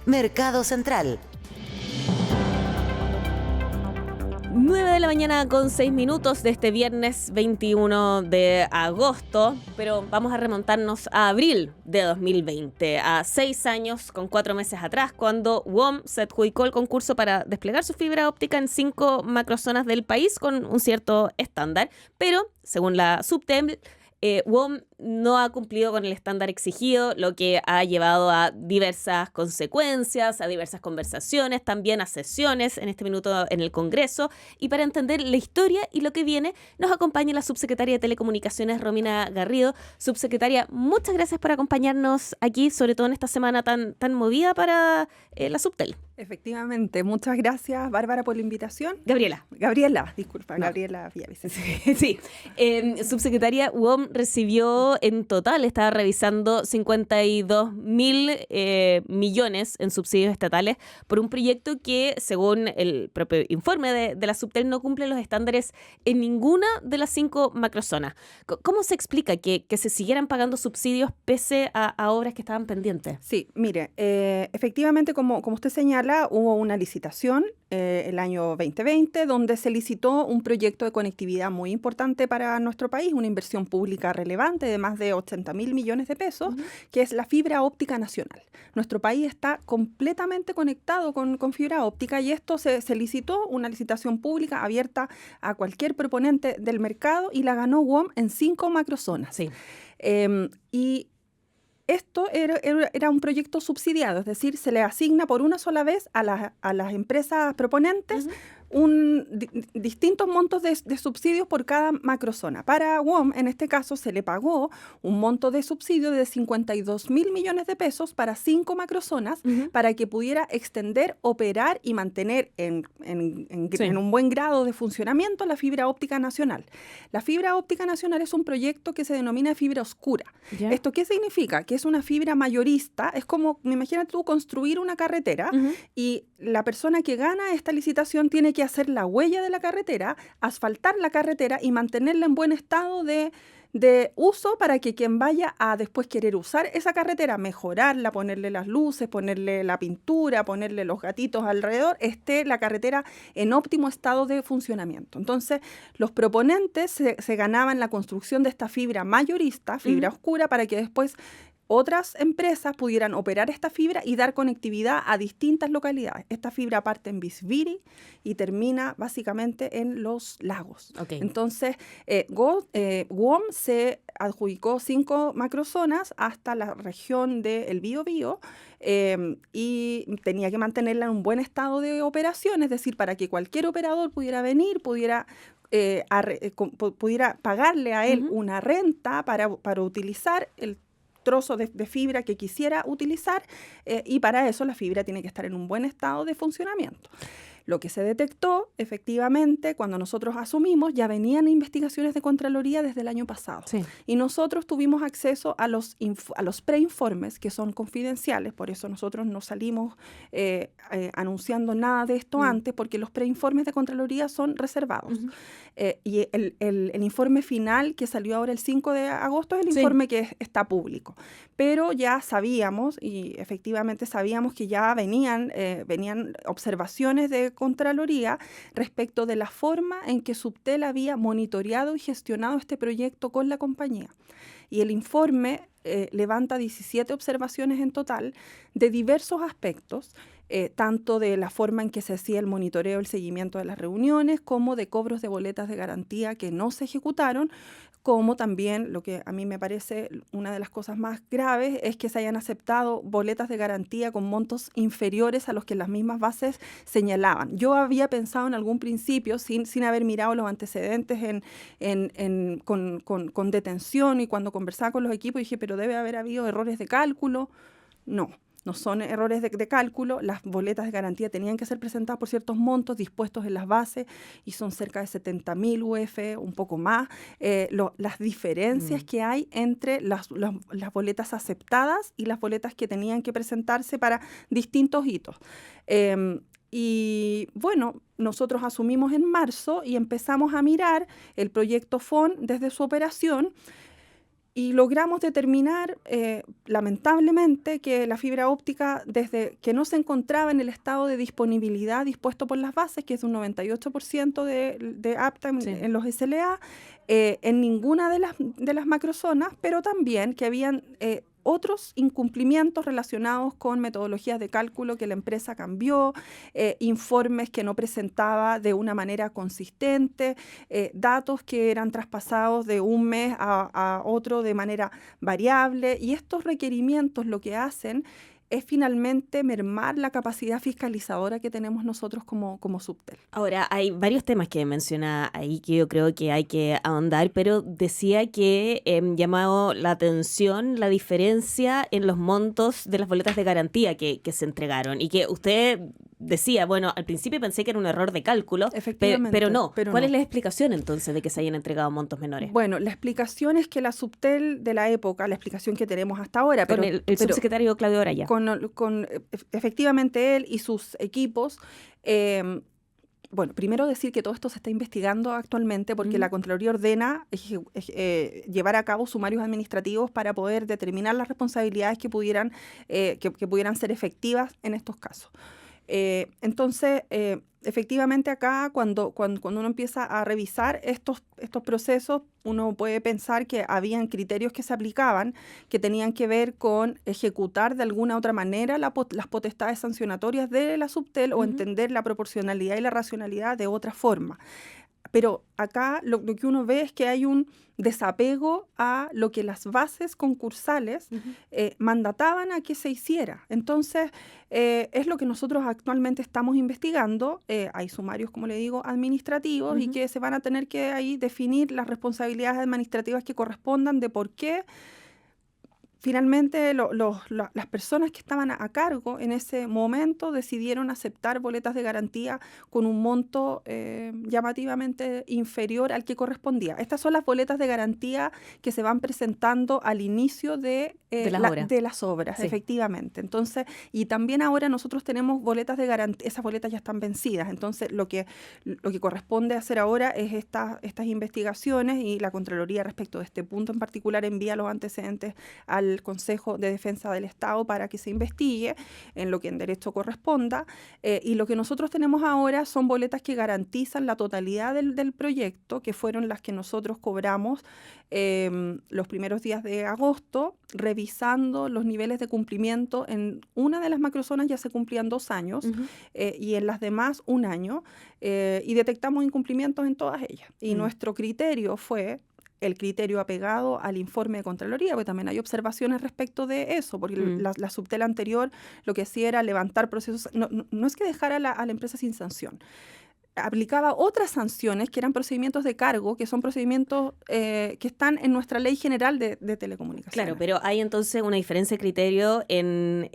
Mercado Central. 9 de la mañana con 6 minutos de este viernes 21 de agosto, pero vamos a remontarnos a abril de 2020, a 6 años con 4 meses atrás, cuando WOM se adjudicó el concurso para desplegar su fibra óptica en 5 macrozonas del país con un cierto estándar, pero según la Subtel, WOM no ha cumplido con el estándar exigido, lo que ha llevado a diversas consecuencias, a diversas conversaciones, también a sesiones en este minuto en el Congreso. Y para entender la historia y lo que viene, nos acompaña la subsecretaria de Telecomunicaciones, Romina Garrido. Subsecretaria, muchas gracias por acompañarnos aquí, sobre todo en esta semana tan movida para la Subtel. Efectivamente, muchas gracias, Bárbara, por la invitación. Gabriela, disculpa, no. Gabriela Villavicencio. Sí. Subsecretaria, WOM recibió en total, estaba revisando 52.000 millones en subsidios estatales por un proyecto que, según el propio informe de la Subtel, no cumple los estándares en ninguna de las 5 macrozonas. ¿Cómo se explica que se siguieran pagando subsidios pese a obras que estaban pendientes? Sí, mire, efectivamente, como usted señala, hubo una licitación el año 2020 donde se licitó un proyecto de conectividad muy importante para nuestro país, una inversión pública relevante de más de 80.000 millones de pesos, que es la fibra óptica nacional. Nuestro país está completamente conectado con fibra óptica y esto se licitó, una licitación pública abierta a cualquier proponente del mercado y la ganó WOM en 5 macrozonas. Sí. Y esto era un proyecto subsidiado, es decir, se le asigna por una sola vez a las empresas proponentes distintos montos de subsidios por cada macrozona. Para WOM, en este caso, se le pagó un monto de subsidio de 52.000 millones de pesos para 5 macrozonas para que pudiera extender, operar y mantener en un buen grado de funcionamiento la fibra óptica nacional. La fibra óptica nacional es un proyecto que se denomina fibra oscura. ¿Ya? ¿Esto qué significa? Que es una fibra mayorista, es como, imagínate tú construir una carretera y la persona que gana esta licitación tiene que hacer la huella de la carretera, asfaltar la carretera y mantenerla en buen estado de uso para que quien vaya a después querer usar esa carretera, mejorarla, ponerle las luces, ponerle la pintura, ponerle los gatitos alrededor, esté la carretera en óptimo estado de funcionamiento. Entonces, los proponentes se ganaban la construcción de esta fibra mayorista, fibra oscura, para que después otras empresas pudieran operar esta fibra y dar conectividad a distintas localidades. Esta fibra parte en Bisbiri y termina básicamente en los lagos. Okay. Entonces, WOM se adjudicó 5 macrozonas hasta la región del Biobío y tenía que mantenerla en un buen estado de operación, es decir, para que cualquier operador pudiera venir, pudiera pagarle a él una renta para utilizar el trozo de fibra que quisiera utilizar y para eso la fibra tiene que estar en un buen estado de funcionamiento. Lo que se detectó, efectivamente, cuando nosotros asumimos, ya venían investigaciones de Contraloría desde el año pasado. Sí. Y nosotros tuvimos acceso a los preinformes, que son confidenciales, por eso nosotros no salimos anunciando nada de esto antes, porque los preinformes de Contraloría son reservados. Y el informe final, que salió ahora el 5 de agosto, es el informe que está público. Pero ya sabíamos, y efectivamente sabíamos que ya venían observaciones de Contraloría respecto de la forma en que Subtel había monitoreado y gestionado este proyecto con la compañía. Y el informe levanta 17 observaciones en total de diversos aspectos, tanto de la forma en que se hacía el monitoreo, el seguimiento de las reuniones, como de cobros de boletas de garantía que no se ejecutaron, como también, lo que a mí me parece una de las cosas más graves, es que se hayan aceptado boletas de garantía con montos inferiores a los que las mismas bases señalaban. Yo había pensado en algún principio, sin haber mirado los antecedentes con detención, y cuando conversaba con los equipos dije, pero debe haber habido errores de cálculo. No son errores de cálculo. Las boletas de garantía tenían que ser presentadas por ciertos montos dispuestos en las bases y son cerca de 70.000 UF, un poco más. Las diferencias que hay entre las boletas aceptadas y las boletas que tenían que presentarse para distintos hitos. Y bueno, nosotros asumimos en marzo y empezamos a mirar el proyecto FON desde su operación. Y logramos determinar, lamentablemente, que la fibra óptica, desde que no se encontraba en el estado de disponibilidad dispuesto por las bases, que es un 98% de apta en los SLA, en ninguna de las macrozonas, pero también que habían otros incumplimientos relacionados con metodologías de cálculo que la empresa cambió, informes que no presentaba de una manera consistente, datos que eran traspasados de un mes a otro de manera variable, y estos requerimientos lo que hacen es finalmente mermar la capacidad fiscalizadora que tenemos nosotros como Subtel. Ahora, hay varios temas que menciona ahí que yo creo que hay que ahondar, pero decía que llamado la atención la diferencia en los montos de las boletas de garantía que se entregaron, y que usted decía, bueno, al principio pensé que era un error de cálculo, pero no. ¿Cuál es la explicación entonces de que se hayan entregado montos menores? Bueno, la explicación es que la Subtel de la época, la explicación que tenemos hasta ahora... Con el subsecretario Claudio Araya. Con efectivamente él y sus equipos. Bueno, primero decir que todo esto se está investigando actualmente porque la Contraloría ordena llevar a cabo sumarios administrativos para poder determinar las responsabilidades que pudieran ser efectivas en estos casos. Entonces, efectivamente acá, cuando uno empieza a revisar estos procesos, uno puede pensar que habían criterios que se aplicaban que tenían que ver con ejecutar de alguna otra manera las potestades sancionatorias de la Subtel o entender la proporcionalidad y la racionalidad de otra forma. Pero acá lo que uno ve es que hay un desapego a lo que las bases concursales mandataban a que se hiciera. Entonces, es lo que nosotros actualmente estamos investigando. Hay sumarios, como le digo, administrativos y que se van a tener que ahí definir las responsabilidades administrativas que correspondan de por qué finalmente las personas que estaban a cargo en ese momento decidieron aceptar boletas de garantía con un monto llamativamente inferior al que correspondía. Estas son las boletas de garantía que se van presentando al inicio de las obras, sí. Efectivamente. Entonces, y también ahora nosotros tenemos boletas de garantía, esas boletas ya están vencidas. Entonces, lo que corresponde hacer ahora es estas investigaciones, y la Contraloría respecto de este punto en particular envía los antecedentes al Consejo de Defensa del Estado para que se investigue en lo que en derecho corresponda, y lo que nosotros tenemos ahora son boletas que garantizan la totalidad del proyecto, que fueron las que nosotros cobramos los primeros días de agosto, revisando los niveles de cumplimiento. En una de las macrozonas ya se cumplían 2 años y en las demás 1 año, y detectamos incumplimientos en todas ellas. Y nuestro criterio fue el criterio apegado al informe de Contraloría, porque también hay observaciones respecto de eso, porque la Subtel anterior lo que hacía era levantar procesos, no es que dejara a la empresa sin sanción, aplicaba otras sanciones que eran procedimientos de cargo, que son procedimientos que están en nuestra Ley General de Telecomunicaciones. Claro, pero hay entonces una diferencia de criterio en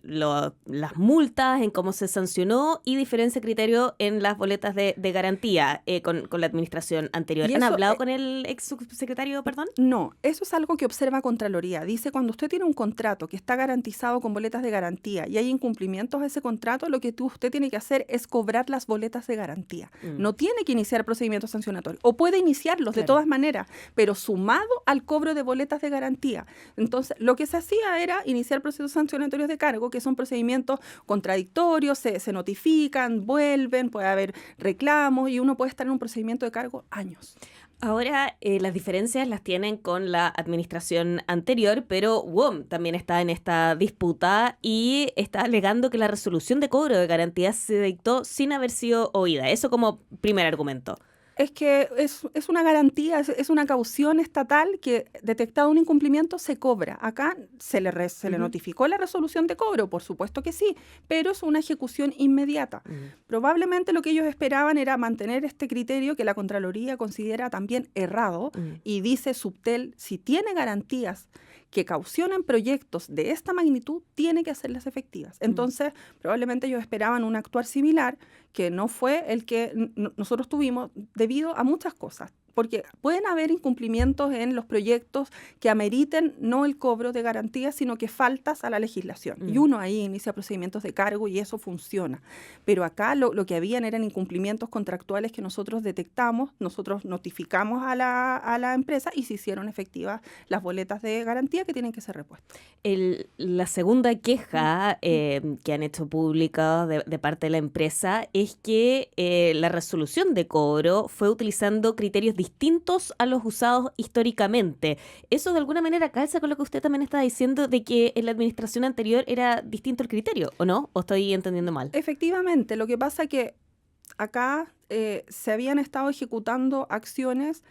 las multas, en cómo se sancionó, y diferencia de criterio en las boletas de garantía con la administración anterior. ¿Han hablado con el ex subsecretario, perdón? No, eso es algo que observa Contraloría. Dice, cuando usted tiene un contrato que está garantizado con boletas de garantía y hay incumplimientos de ese contrato, lo que usted tiene que hacer es cobrar las boletas de garantía. No tiene que iniciar procedimientos sancionatorios, o puede iniciarlos de todas maneras, pero sumado al cobro de boletas de garantía. Entonces, lo que se hacía era iniciar procesos sancionatorios de cargo, que son procedimientos contradictorios, se notifican, vuelven, puede haber reclamos, y uno puede estar en un procedimiento de cargo años. Ahora, las diferencias las tienen con la administración anterior, pero WOM también está en esta disputa y está alegando que la resolución de cobro de garantías se dictó sin haber sido oída. Eso como primer argumento. Es que es una garantía, es una caución estatal que, detectado un incumplimiento, se cobra. Acá se le notificó la resolución de cobro, por supuesto que sí, pero es una ejecución inmediata. Probablemente lo que ellos esperaban era mantener este criterio que la Contraloría considera también errado, y dice Subtel, si tiene garantías que caucionan proyectos de esta magnitud, tiene que hacerlas efectivas. Entonces, probablemente ellos esperaban un actuar similar, que no fue el que nosotros tuvimos debido a muchas cosas. porque pueden haber incumplimientos en los proyectos que ameriten no el cobro de garantías, sino que faltas a la legislación. Y uno ahí inicia procedimientos de cargo y eso funciona. Pero acá lo que habían eran incumplimientos contractuales que nosotros detectamos, nosotros notificamos a la empresa y se hicieron efectivas las boletas de garantía que tienen que ser repuestas. La segunda queja que han hecho pública de parte de la empresa es que la resolución de cobro fue utilizando criterios distintos a los usados históricamente. ¿Eso de alguna manera calza con lo que usted también está diciendo de que en la administración anterior era distinto el criterio, o no? ¿O estoy entendiendo mal? Efectivamente, lo que pasa es que acá se habían estado ejecutando acciones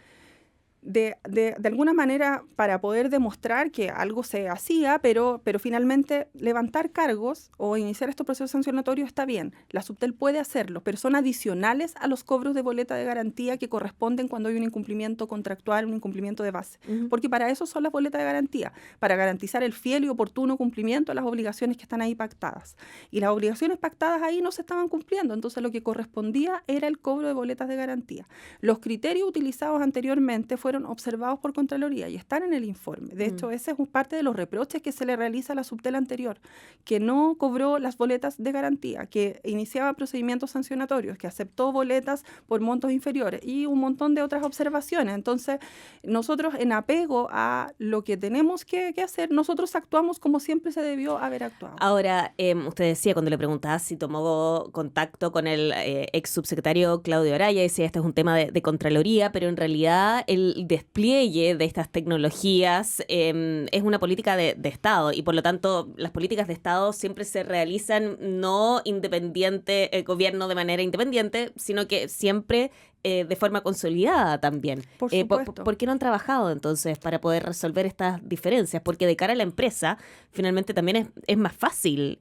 de alguna manera para poder demostrar que algo se hacía, pero finalmente levantar cargos o iniciar estos procesos sancionatorios está bien. La Subtel puede hacerlo, pero son adicionales a los cobros de boleta de garantía que corresponden cuando hay un incumplimiento contractual, un incumplimiento de base. Porque para eso son las boletas de garantía, para garantizar el fiel y oportuno cumplimiento de las obligaciones que están ahí pactadas. Y las obligaciones pactadas ahí no se estaban cumpliendo, entonces lo que correspondía era el cobro de boletas de garantía. Los criterios utilizados anteriormente fueron observados por Contraloría y están en el informe. De hecho, ese es parte de los reproches que se le realiza a la Subtel anterior, que no cobró las boletas de garantía, que iniciaba procedimientos sancionatorios, que aceptó boletas por montos inferiores y un montón de otras observaciones. Entonces, nosotros en apego a lo que tenemos que hacer, nosotros actuamos como siempre se debió haber actuado. Ahora, usted decía cuando le preguntaba si tomó contacto con el ex subsecretario Claudio Araya, decía este es un tema de Contraloría, pero en realidad el despliegue de estas tecnologías es una política de Estado y por lo tanto las políticas de Estado siempre se realizan no independiente, el gobierno de manera independiente, sino que siempre de forma consolidada también. Por supuesto. ¿Por qué no han trabajado entonces para poder resolver estas diferencias? Porque de cara a la empresa finalmente también es más fácil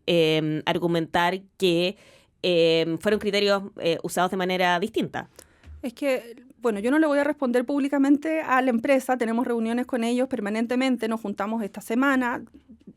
argumentar que fueron criterios usados de manera distinta. Es que, bueno, yo no le voy a responder públicamente a la empresa, tenemos reuniones con ellos permanentemente, nos juntamos esta semana,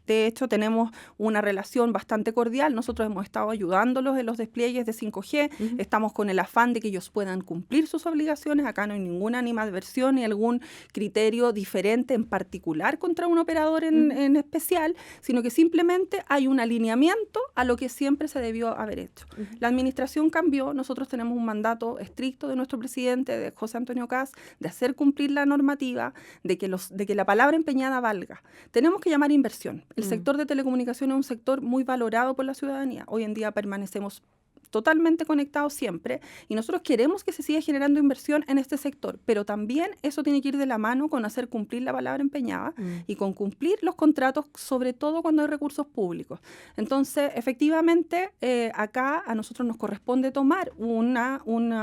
de hecho tenemos una relación bastante cordial, nosotros hemos estado ayudándolos en los despliegues de 5G, estamos con el afán de que ellos puedan cumplir sus obligaciones, acá no hay ninguna animadversión ni algún criterio diferente en particular contra un operador en especial, sino que simplemente hay un alineamiento a lo que siempre se debió haber hecho. La administración cambió, nosotros tenemos un mandato estricto de nuestro presidente, de José Antonio Kast, de hacer cumplir la normativa, de que la palabra empeñada valga. Tenemos que llamar inversión. El sector de telecomunicaciones es un sector muy valorado por la ciudadanía. Hoy en día permanecemos totalmente conectados siempre y nosotros queremos que se siga generando inversión en este sector, pero también eso tiene que ir de la mano con hacer cumplir la palabra empeñada y con cumplir los contratos, sobre todo cuando hay recursos públicos. Entonces, efectivamente, acá a nosotros nos corresponde tomar una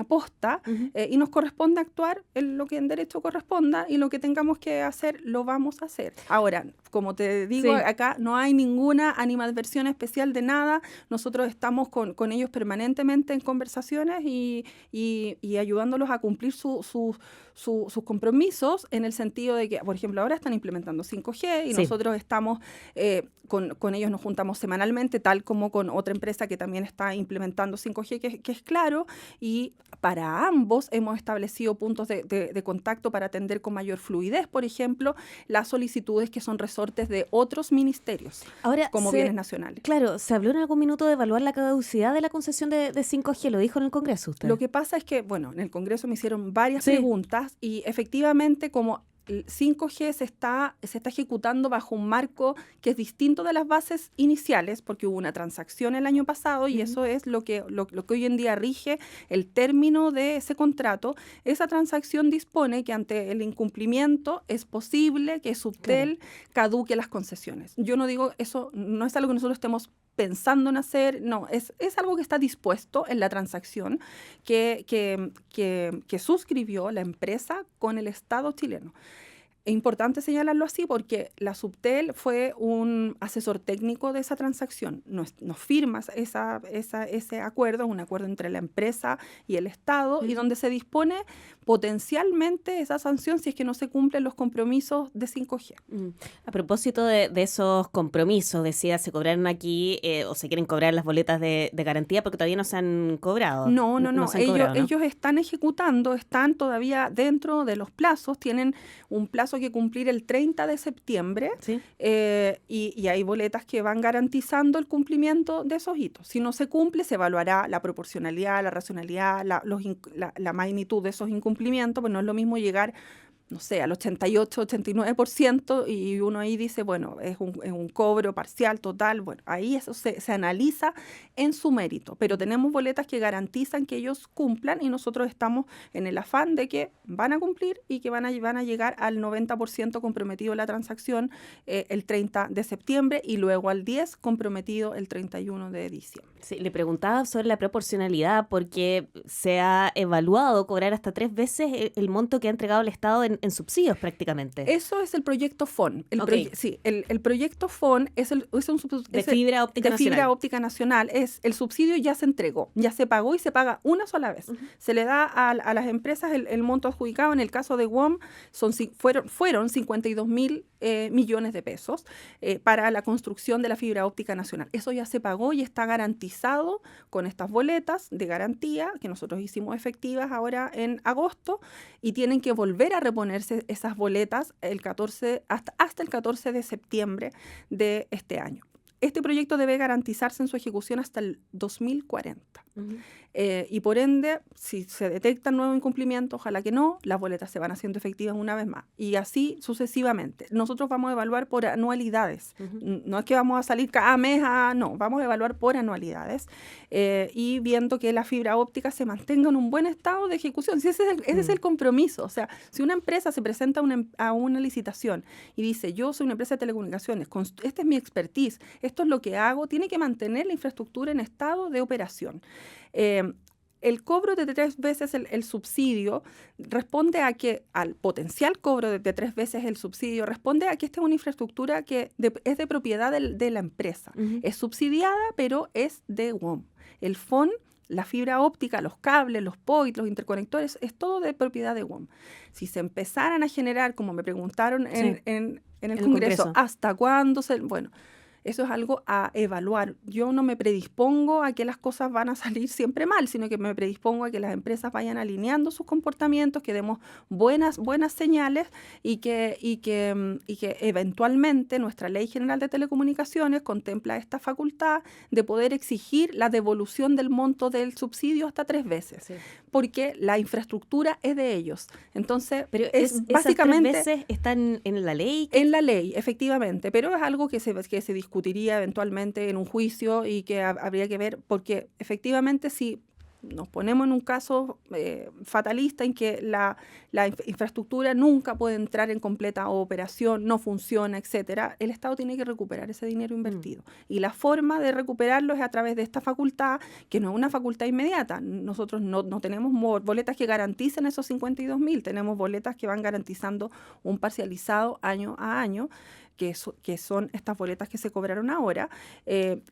posta y nos corresponde actuar en lo que en derecho corresponda y lo que tengamos que hacer, lo vamos a hacer. Ahora, como te digo, acá no hay ninguna animadversión especial de nada. Nosotros estamos con ellos permanentemente en conversaciones y ayudándolos a cumplir sus compromisos en el sentido de que, por ejemplo, ahora están implementando 5G y nosotros estamos, con ellos nos juntamos semanalmente, tal como con otra empresa que también está implementando 5G, que es Claro, y para ambos hemos establecido puntos de contacto para atender con mayor fluidez, por ejemplo, las solicitudes que son resortes de otros ministerios, ahora, como bienes nacionales. Claro, se habló en algún minuto de evaluar la caducidad de la concesión de 5G, ¿lo dijo en el Congreso usted? Lo que pasa es que, bueno, en el Congreso me hicieron varias preguntas y efectivamente como el 5G se está ejecutando bajo un marco que es distinto de las bases iniciales, porque hubo una transacción el año pasado y eso es lo que hoy en día rige el término de ese contrato. Esa transacción dispone que ante el incumplimiento es posible que Subtel caduque las concesiones. Yo no digo, eso no es algo que nosotros estemos pensando en hacer, no, es algo que está dispuesto en la transacción que suscribió la empresa con el Estado chileno. Es importante señalarlo así porque la Subtel fue un asesor técnico de esa transacción. Nos firma ese acuerdo, un acuerdo entre la empresa y el Estado, y donde se dispone potencialmente esa sanción si es que no se cumplen los compromisos de 5G. A propósito de esos compromisos, decía, se cobraron aquí o se quieren cobrar las boletas de garantía porque todavía no se han cobrado. No. Se han cobrado, ¿no? Ellos están ejecutando, están todavía dentro de los plazos, tienen un plazo que cumplir el 30 de septiembre. ¿Sí? Y hay boletas que van garantizando el cumplimiento de esos hitos. Si no se cumple, se evaluará la proporcionalidad, la racionalidad, la magnitud de esos incumplimientos, pues no es lo mismo llegar, no sé, al 88, 89%, y uno ahí dice, bueno, es un cobro parcial, total. Bueno, ahí eso se analiza en su mérito, pero tenemos boletas que garantizan que ellos cumplan y nosotros estamos en el afán de que van a cumplir y que van a llegar al 90% comprometido la transacción el 30 de septiembre y luego al 10% comprometido el 31 de diciembre. Sí, le preguntaba sobre la proporcionalidad porque se ha evaluado cobrar hasta 3 veces el monto que ha entregado el Estado en subsidios prácticamente. Eso es el proyecto FON. El proyecto FON es de fibra óptica nacional. El subsidio ya se entregó, ya se pagó y se paga una sola vez. Se le da a las empresas el monto adjudicado. En el caso de WOM fueron 52.000 millones de pesos para la construcción de la fibra óptica nacional. Eso ya se pagó y está garantizado con estas boletas de garantía que nosotros hicimos efectivas ahora en agosto, y tienen que volver a reponerse esas boletas hasta el 14 de septiembre de este año. Este proyecto debe garantizarse en su ejecución hasta el 2040. Y por ende, si se detectan nuevos incumplimientos, ojalá que no, las boletas se van haciendo efectivas una vez más. Y así sucesivamente. Nosotros vamos a evaluar por anualidades. No es que vamos a salir cada mes no, vamos a evaluar por anualidades y viendo que la fibra óptica se mantenga en un buen estado de ejecución. Si ese es el compromiso. O sea, si una empresa se presenta a una licitación y dice, yo soy una empresa de telecomunicaciones, esta es mi expertise, esto es lo que hago, tiene que mantener la infraestructura en estado de operación. El cobro de 3 veces el subsidio responde a que, al potencial cobro de 3 veces el subsidio, responde a que esta es una infraestructura que es de propiedad de la empresa. Es subsidiada, pero es de WOM. El FON, la fibra óptica, los cables, los POIT, los interconectores, es todo de propiedad de WOM. Si se empezaran a generar, como me preguntaron en el Congreso, ¿hasta cuándo bueno, eso es algo a evaluar. Yo no me predispongo a que las cosas van a salir siempre mal, sino que me predispongo a que las empresas vayan alineando sus comportamientos, que demos buenas señales y que eventualmente nuestra Ley General de Telecomunicaciones contempla esta facultad de poder exigir la devolución del monto del subsidio hasta 3 veces, porque la infraestructura es de ellos. Entonces, pero básicamente esas 3 veces están en la ley. En la ley, efectivamente, pero es algo que se discutiría eventualmente en un juicio y que habría que ver, porque efectivamente si nos ponemos en un caso fatalista en que la infraestructura nunca puede entrar en completa operación, no funciona, etcétera, el Estado tiene que recuperar ese dinero invertido. Y la forma de recuperarlo es a través de esta facultad, que no es una facultad inmediata. Nosotros no tenemos boletas que garanticen esos 52.000, tenemos boletas que van garantizando un parcializado año a año, que son estas boletas que se cobraron ahora,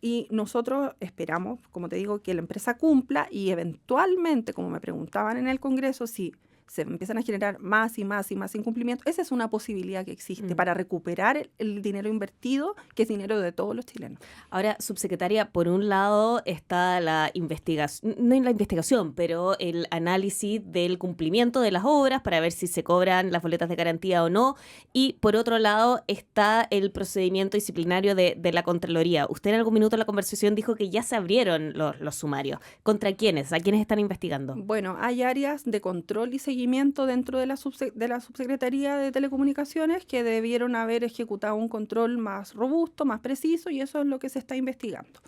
y nosotros esperamos, como te digo, que la empresa cumpla y eventualmente, como me preguntaban en el Congreso, si se empiezan a generar más y más incumplimientos, esa es una posibilidad que existe para recuperar el dinero invertido, que es dinero de todos los chilenos. Ahora, subsecretaria, por un lado está la investigación, no en la investigación, pero el análisis del cumplimiento de las obras para ver si se cobran las boletas de garantía o no, y por otro lado está el procedimiento disciplinario de la Contraloría. Usted en algún minuto en la conversación dijo que ya se abrieron los sumarios. ¿Contra quiénes? ¿A quiénes están investigando? Bueno, hay áreas de control y seguimiento dentro de la Subsecretaría de Telecomunicaciones que debieron haber ejecutado un control más robusto, más preciso, y eso es lo que se está investigando.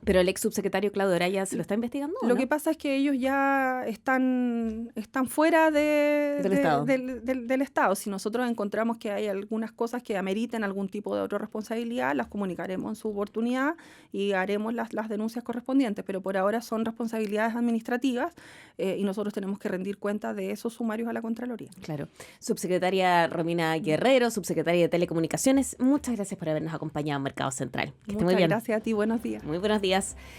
Pero el ex subsecretario Claudio Araya se lo está investigando, ¿o Lo no? que pasa es que ellos ya están fuera Del Estado. del Estado. Si nosotros encontramos que hay algunas cosas que ameriten algún tipo de otra responsabilidad, las comunicaremos en su oportunidad y haremos las denuncias correspondientes. Pero por ahora son responsabilidades administrativas y nosotros tenemos que rendir cuenta de esos sumarios a la Contraloría. Claro. Subsecretaria Romina Guerrero, subsecretaria de Telecomunicaciones, muchas gracias por habernos acompañado en Mercado Central. Que esté muy Muchas bien. gracias a ti. Buenos días. Muy buenos días.